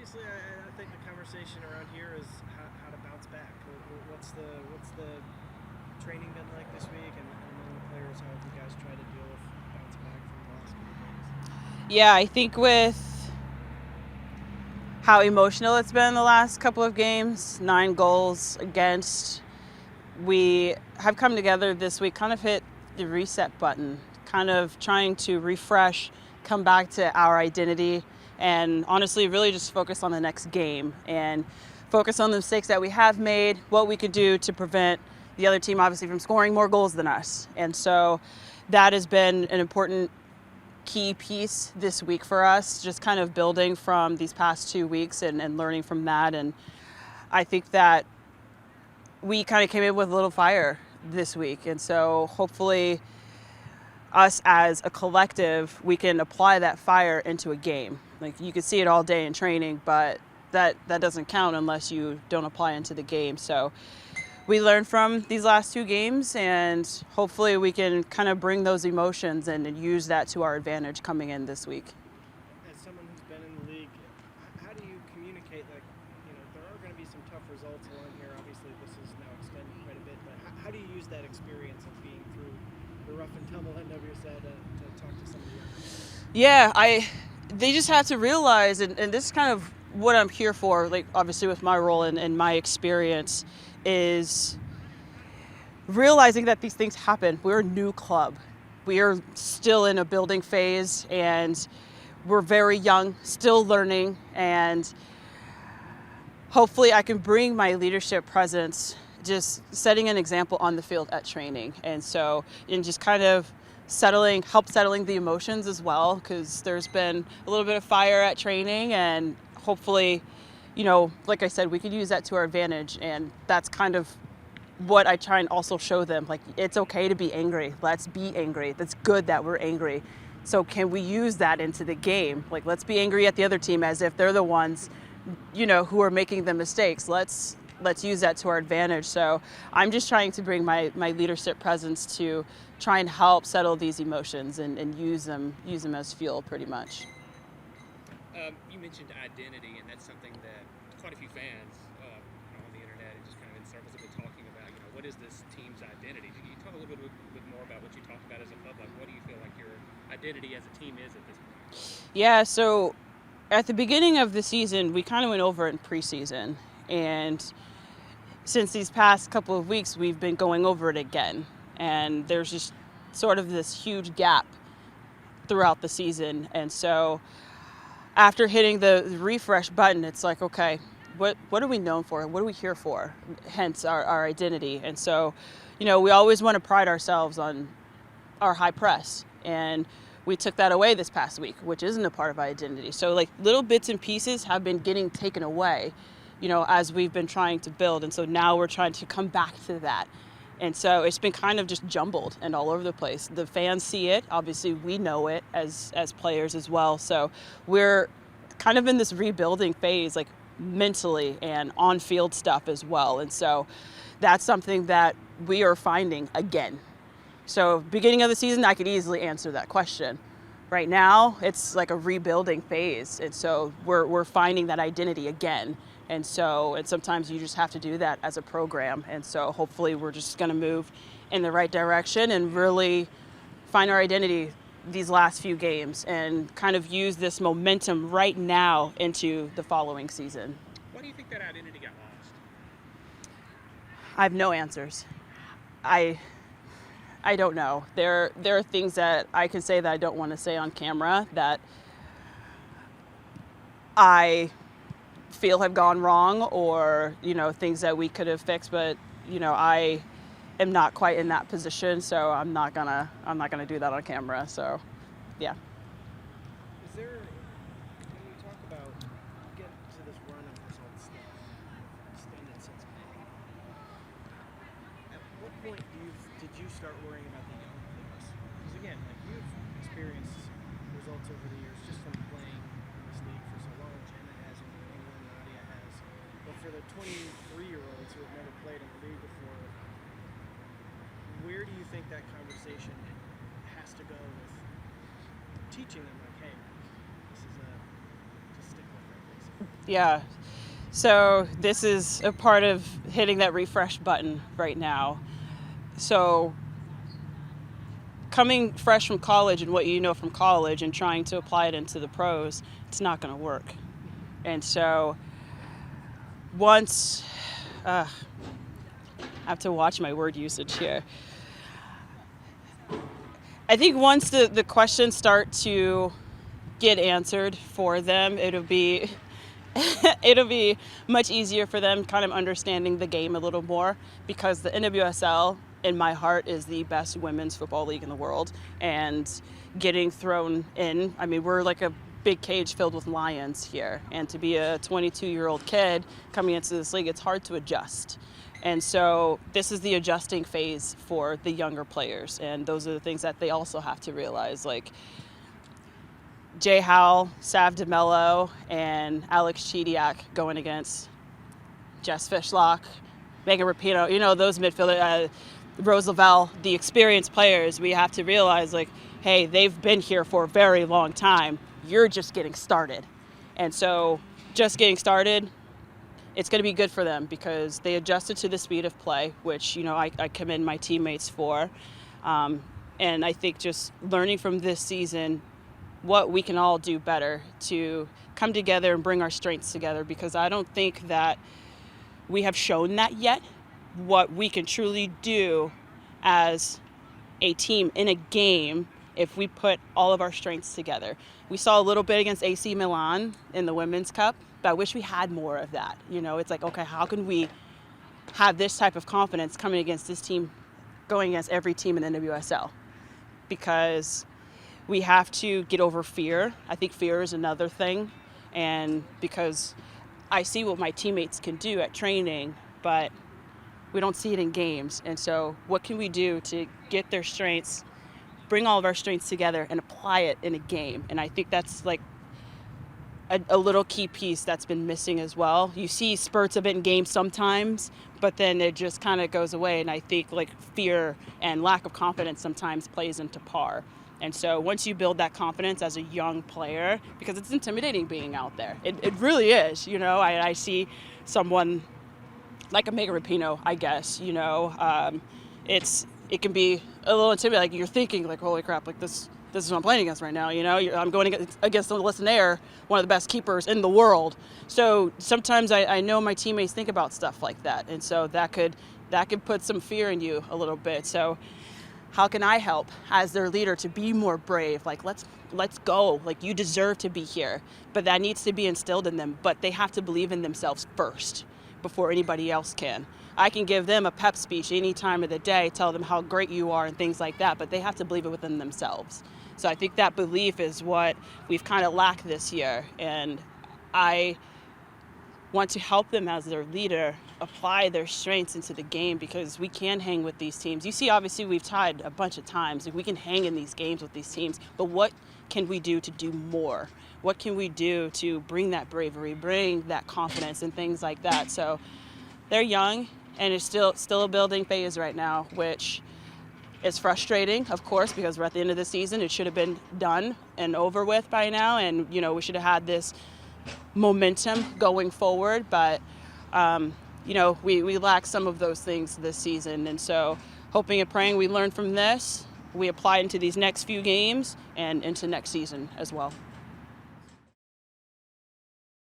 obviously, I think the conversation around here is how to bounce back. What's the training been like this week, and among the players, how have you guys tried to deal with bounce back from the last couple of games? Yeah, I think with how emotional it's been the last couple of games, 9 goals against, we have come together this week, kind of hit the reset button, kind of trying to refresh, come back to our identity, and honestly really just focus on the next game and focus on the mistakes that we have made, what we could do to prevent the other team obviously from scoring more goals than us. And so that has been an important key piece this week for us, just kind of building from these past 2 weeks and learning from that. And I think that we kind of came in with a little fire this week. And so hopefully us as a collective, we can apply that fire into a game. Like, you can see it all day in training, but that doesn't count unless you don't apply into the game. So we learned from these last 2 games, and hopefully we can kind of bring those emotions and use that to our advantage coming in this week. As someone who's been in the league, how do you communicate? Like, there are going to be some tough results along here. Obviously, this is now extended quite a bit, but how do you use that experience of being through the rough and tumble end of your set to talk to some of the others? Yeah, they just have to realize, and this is kind of what I'm here for, like obviously with my role and my experience, is realizing that these things happen. We're a new club. We are still in a building phase, and we're very young, still learning, and hopefully I can bring my leadership presence, just setting an example on the field at training. And so, and just kind of help settling the emotions as well, because there's been a little bit of fire at training, and hopefully, like I said, we could use that to our advantage. And that's kind of what I try and also show them. Like, it's okay to be angry. Let's be angry. That's good that we're angry. So can we use that into the game? Like, let's be angry at the other team as if they're the ones, who are making the mistakes. Let's use that to our advantage. So I'm just trying to bring my leadership presence to try and help settle these emotions and use them as fuel pretty much. You mentioned identity, and that's something that quite a few fans on the internet and just kind of in circles have been talking about. What is this team's identity? Can you talk a little bit more about what you talk about as a club? Like, what do you feel like your identity as a team is at this point? Yeah, so at the beginning of the season, we kind of went over it in preseason. And since these past couple of weeks, we've been going over it again. And there's just sort of this huge gap throughout the season. And so after hitting the refresh button, it's like, okay, what are we known for? What are we here for? Hence our identity. And so, we always want to pride ourselves on our high press. And we took that away this past week, which isn't a part of our identity. So like little bits and pieces have been getting taken away, as we've been trying to build. And so now we're trying to come back to that. And so it's been kind of just jumbled and all over the place. The fans see it. Obviously, we know it as players as well. So we're kind of in this rebuilding phase, like mentally and on-field stuff as well. And so that's something that we are finding again. So beginning of the season, I could easily answer that question. Right now, it's like a rebuilding phase. And so we're finding that identity again. And sometimes you just have to do that as a program. And so hopefully we're just going to move in the right direction and really find our identity these last few games and kind of use this momentum right now into the following season. Why do you think that identity got lost? I have no answers. I don't know. There are things that I can say that I don't want to say on camera that I feel have gone wrong, or things that we could have fixed, but I am not quite in that position, so I'm not gonna do that on camera. So yeah. Is there, when you talk about getting to this run of results that extended since May, at what point did you start worrying about the young players? Because again, like, you've experienced results over the years just from playing in this league for so long. Jenna has, and England, Nadia has. But for the 23-year-olds who have never played in the league before, where do you think that conversation has to go with teaching them, like, hey, this is just stick with it, basically? Yeah. So this is a part of hitting that refresh button right now. So coming fresh from college and what you know from college and trying to apply it into the pros, it's not going to work. And so once, I have to watch my word usage here. I think once the questions start to get answered for them, it'll be much easier for them kind of understanding the game a little more, because the NWSL in my heart is the best women's football league in the world. And getting thrown in, I mean, we're like a big cage filled with lions here, and to be a 22-year-old kid coming into this league, it's hard to adjust. And so this is the adjusting phase for the younger players, and those are the things that they also have to realize, like Jay Howell, Sav DeMello, and Alex Chidiak going against Jess Fishlock, Megan Rapinoe, you know, those midfielders, Rose Lavelle, the experienced players. We have to realize, like, hey, they've been here for a very long time. You're just getting started. And so just getting started, it's going to be good for them because they adjusted to the speed of play, which, you know, I commend my teammates for. And I think just learning from this season what we can all do better to come together and bring our strengths together, because I don't think that we have shown that yet, what we can truly do as a team in a game if we put all of our strengths together. We saw a little bit against AC Milan in the Women's Cup, but I wish we had more of that. You know, it's like, okay, how can we have this type of confidence coming against this team, going against every team in the NWSL? Because we have to get over fear. I think fear is another thing. And because I see what my teammates can do at training, but we don't see it in games. And so what can we do to get their strengths, bring all of our strengths together and apply it in a game? And I think that's like a little key piece that's been missing as well. You see spurts of it in games sometimes, but then it just kind of goes away. And I think like fear and lack of confidence sometimes plays into par. And so once you build that confidence as a young player, because it's intimidating being out there. It really is. You know, I see someone like a Megan Rapinoe, I guess, you know, it can be a little intimidating. Like you're thinking like, holy crap, like this is what I'm playing against right now. You know, I'm going against Alyssa Nair, one of the best keepers in the world. So sometimes I know my teammates think about stuff like that. And so that could put some fear in you a little bit. So how can I help as their leader to be more brave? Like, let's go. Like, you deserve to be here. But that needs to be instilled in them. But they have to believe in themselves first before anybody else can. I can give them a pep speech any time of the day, tell them how great you are and things like that, but they have to believe it within themselves. So I think that belief is what we've kind of lacked this year. And I want to help them as their leader apply their strengths into the game, because we can hang with these teams. You see, obviously, we've tied a bunch of times. Like, we can hang in these games with these teams, but what can we do to do more? What can we do to bring that bravery, bring that confidence and things like that? So they're young, and it's still a building phase right now, which is frustrating, of course, because we're at the end of the season. It should have been done and over with by now, and, you know, we should have had this momentum going forward, but you know, we lack some of those things this season. And so hoping and praying we learn from this, we apply into these next few games and into next season as well.